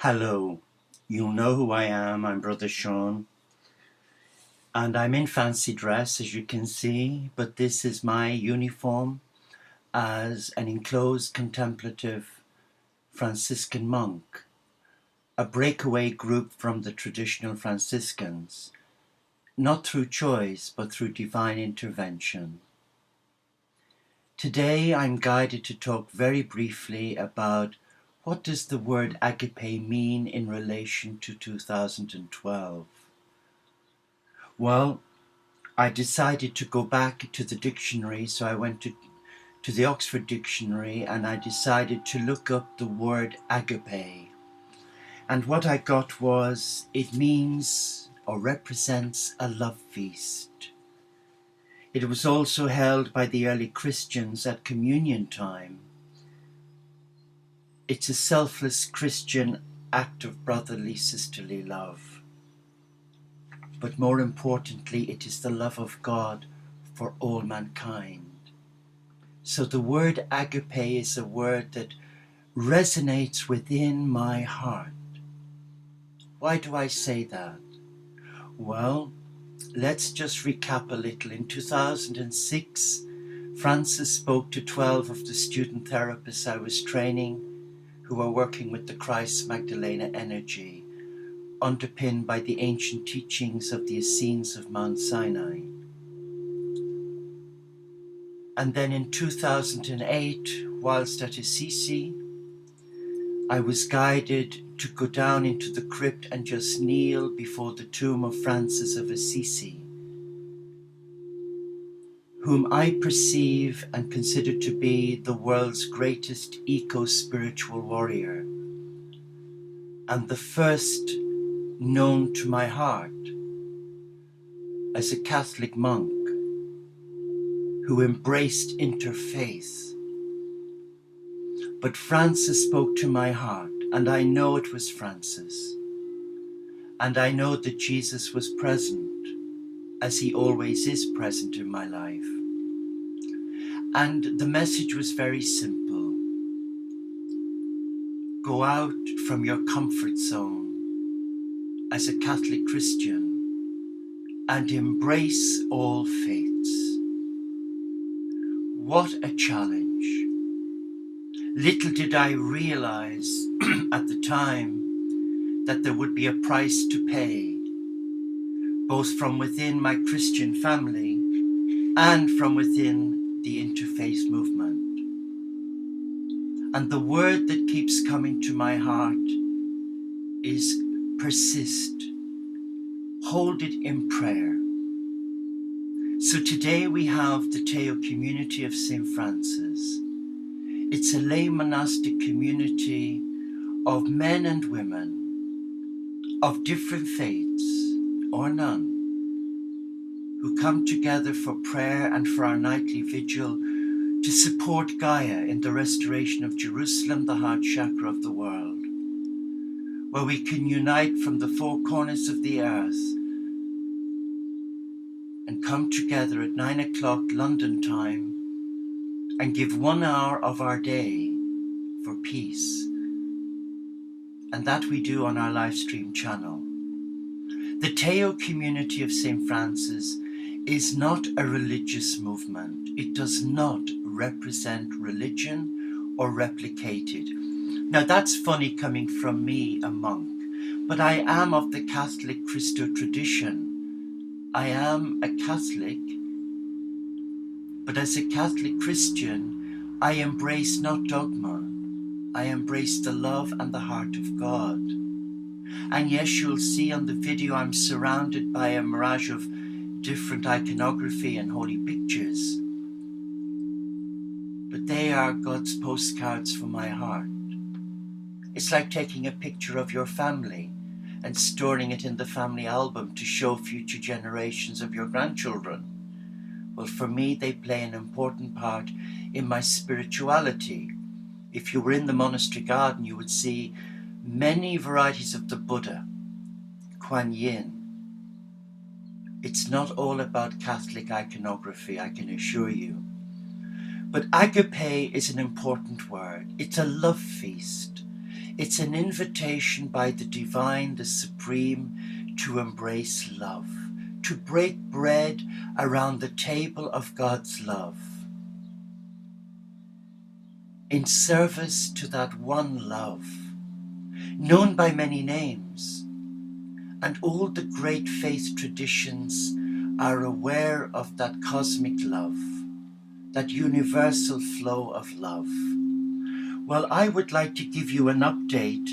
Hello, you know who I am. I'm Brother Sean, and I'm in fancy dress, as you can see, but this is my uniform as an enclosed contemplative Franciscan monk, a breakaway group from the traditional Franciscans, not through choice, but through divine intervention. Today, I'm guided to talk very briefly about what does the word agape mean in relation to 2012. Well, I decided to go back to the dictionary, so I went to the Oxford Dictionary and I decided to look up the word agape. And what I got was, it means or represents a love feast. It was also held by the early Christians at communion time. It's a selfless Christian act of brotherly, sisterly love. But more importantly, it is the love of God for all mankind. So the word agape is a word that resonates within my heart. Why do I say that? Well, let's just recap a little. In 2006, Francis spoke to 12 of the student therapists I was training who were working with the Christ Magdalena energy, underpinned by the ancient teachings of the Essenes of Mount Sinai. And then in 2008, whilst at Assisi, I was guided to go down into the crypt and just kneel before the tomb of Francis of Assisi, whom I perceive and consider to be the world's greatest eco-spiritual warrior, and the first known to my heart as a Catholic monk who embraced interfaith. But Francis spoke to my heart, and I know it was Francis. And I know that Jesus was present, as he always is present in my life. And the message was very simple. Go out from your comfort zone as a Catholic Christian and embrace all faiths. What a challenge. Little did I realize at the time that there would be a price to pay, both from within my Christian family and from within the interfaith movement. And the word that keeps coming to my heart is persist. Hold it in prayer. So today we have the Teo community of St. Francis. It's a lay monastic community of men and women of different faiths or none, who come together for prayer and for our nightly vigil to support Gaia in the restoration of Jerusalem, the heart chakra of the world, where we can unite from the four corners of the earth and come together at 9 o'clock London time and give 1 hour of our day for peace. And that we do on our live stream channel. The Teo community of St. Francis is not a religious movement. It does not represent religion or replicate it. Now that's funny coming from me, a monk, but I am of the Catholic Christo tradition. I am a Catholic, but as a Catholic Christian, I embrace not dogma. I embrace the love and the heart of God. And yes, you'll see on the video I'm surrounded by a mirage of different iconography and holy pictures. But they are God's postcards for my heart. It's like taking a picture of your family and storing it in the family album to show future generations of your grandchildren. Well, for me, they play an important part in my spirituality. If you were in the monastery garden, you would see many varieties of the Buddha, Kuan Yin. It's not all about Catholic iconography, I can assure you. But agape is an important word. It's a love feast. It's an invitation by the divine, the supreme, to embrace love, to break bread around the table of God's love, in service to that one love, known by many names. And all the great faith traditions are aware of that cosmic love, that universal flow of love. Well, I would like to give you an update,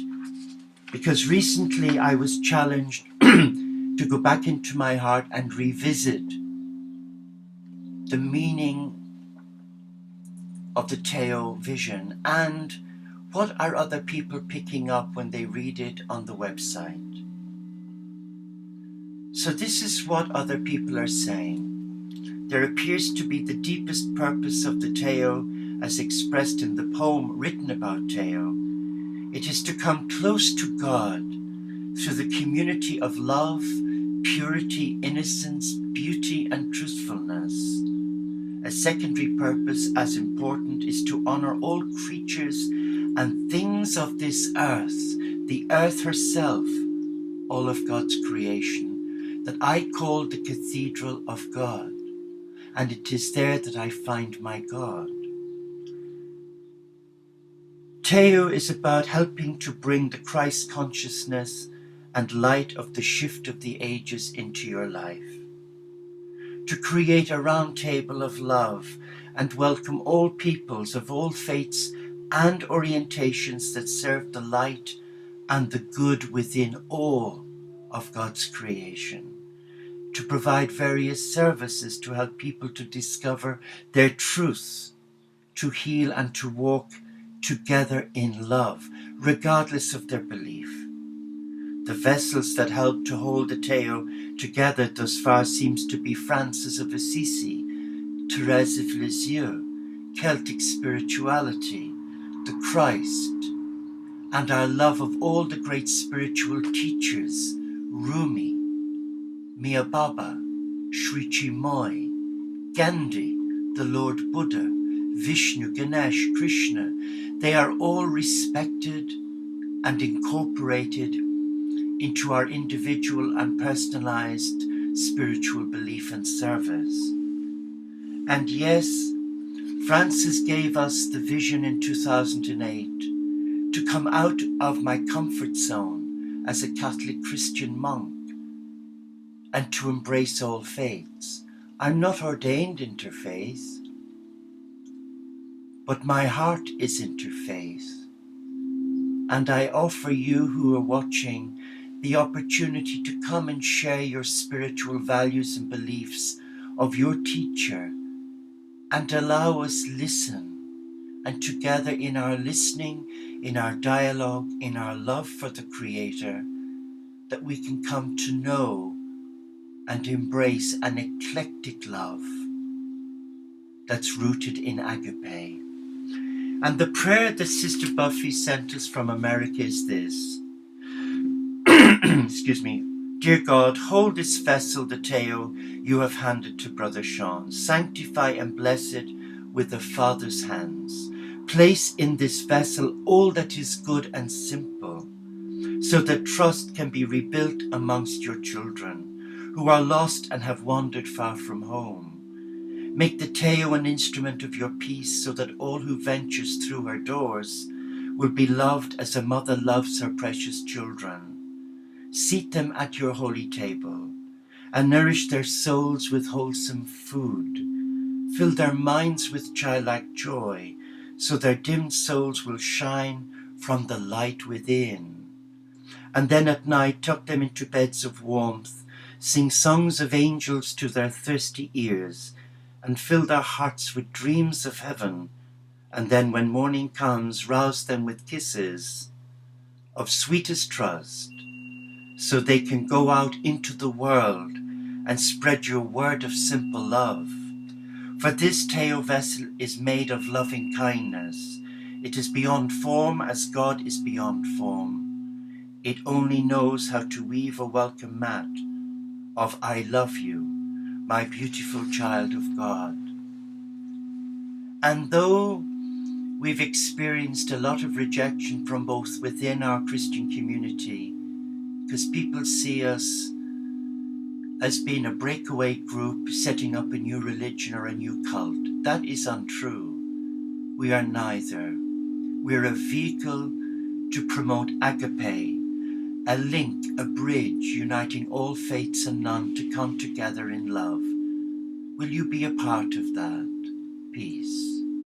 because recently I was challenged to go back into my heart and revisit the meaning of the Teo vision and what are other people picking up when they read it on the website. So this is what other people are saying. There appears to be the deepest purpose of the Teo as expressed in the poem written about Teo. It is to come close to God through the community of love, purity, innocence, beauty, and truthfulness. A secondary purpose as important is to honor all creatures and things of this earth, the earth herself, all of God's creation, that I call the cathedral of God, and it is there that I find my God. Teo is about helping to bring the Christ consciousness and light of the shift of the ages into your life, to create a round table of love and welcome all peoples of all faiths and orientations that serve the light and the good within all of God's creation, to provide various services to help people to discover their truth, to heal and to walk together in love, regardless of their belief. The vessels that help to hold the Teo together thus far seems to be Francis of Assisi, Therese of Lisieux, Celtic spirituality, the Christ, and our love of all the great spiritual teachers, Rumi, Mia Baba, Sri Chinmoy, Gandhi, the Lord Buddha, Vishnu, Ganesh, Krishna. They are all respected and incorporated into our individual and personalized spiritual belief and service. And yes, Francis gave us the vision in 2008 to come out of my comfort zone as a Catholic Christian monk and to embrace all faiths. I'm not ordained interfaith, but my heart is interfaith. And I offer you who are watching the opportunity to come and share your spiritual values and beliefs of your teacher and allow us listen. And together in our listening, in our dialogue, in our love for the Creator, that we can come to know and embrace an eclectic love that's rooted in Agape. And the prayer that Sister Buffy sent us from America is this. Excuse me. Dear God, hold this vessel, the Teo, you have handed to Brother Sean. Sanctify and bless it with the Father's hands. Place in this vessel all that is good and simple, so that trust can be rebuilt amongst your children, who are lost and have wandered far from home. Make the Teo an instrument of your peace, so that all who ventures through her doors will be loved as a mother loves her precious children. Seat them at your holy table, and nourish their souls with wholesome food. Fill their minds with childlike joy, so their dimmed souls will shine from the light within. And then at night tuck them into beds of warmth, sing songs of angels to their thirsty ears, and fill their hearts with dreams of heaven. And then when morning comes, rouse them with kisses of sweetest trust, so they can go out into the world and spread your word of simple love. For this Teo vessel is made of loving kindness. It is beyond form as God is beyond form. It only knows how to weave a welcome mat of I love you, my beautiful child of God. And though We've experienced a lot of rejection from both within our Christian community, because people see us as being a breakaway group setting up a new religion or a new cult. That is untrue. We are neither. We're a vehicle to promote Agape, a link, a bridge uniting all faiths and none to come together in love. Will you be a part of that? Peace.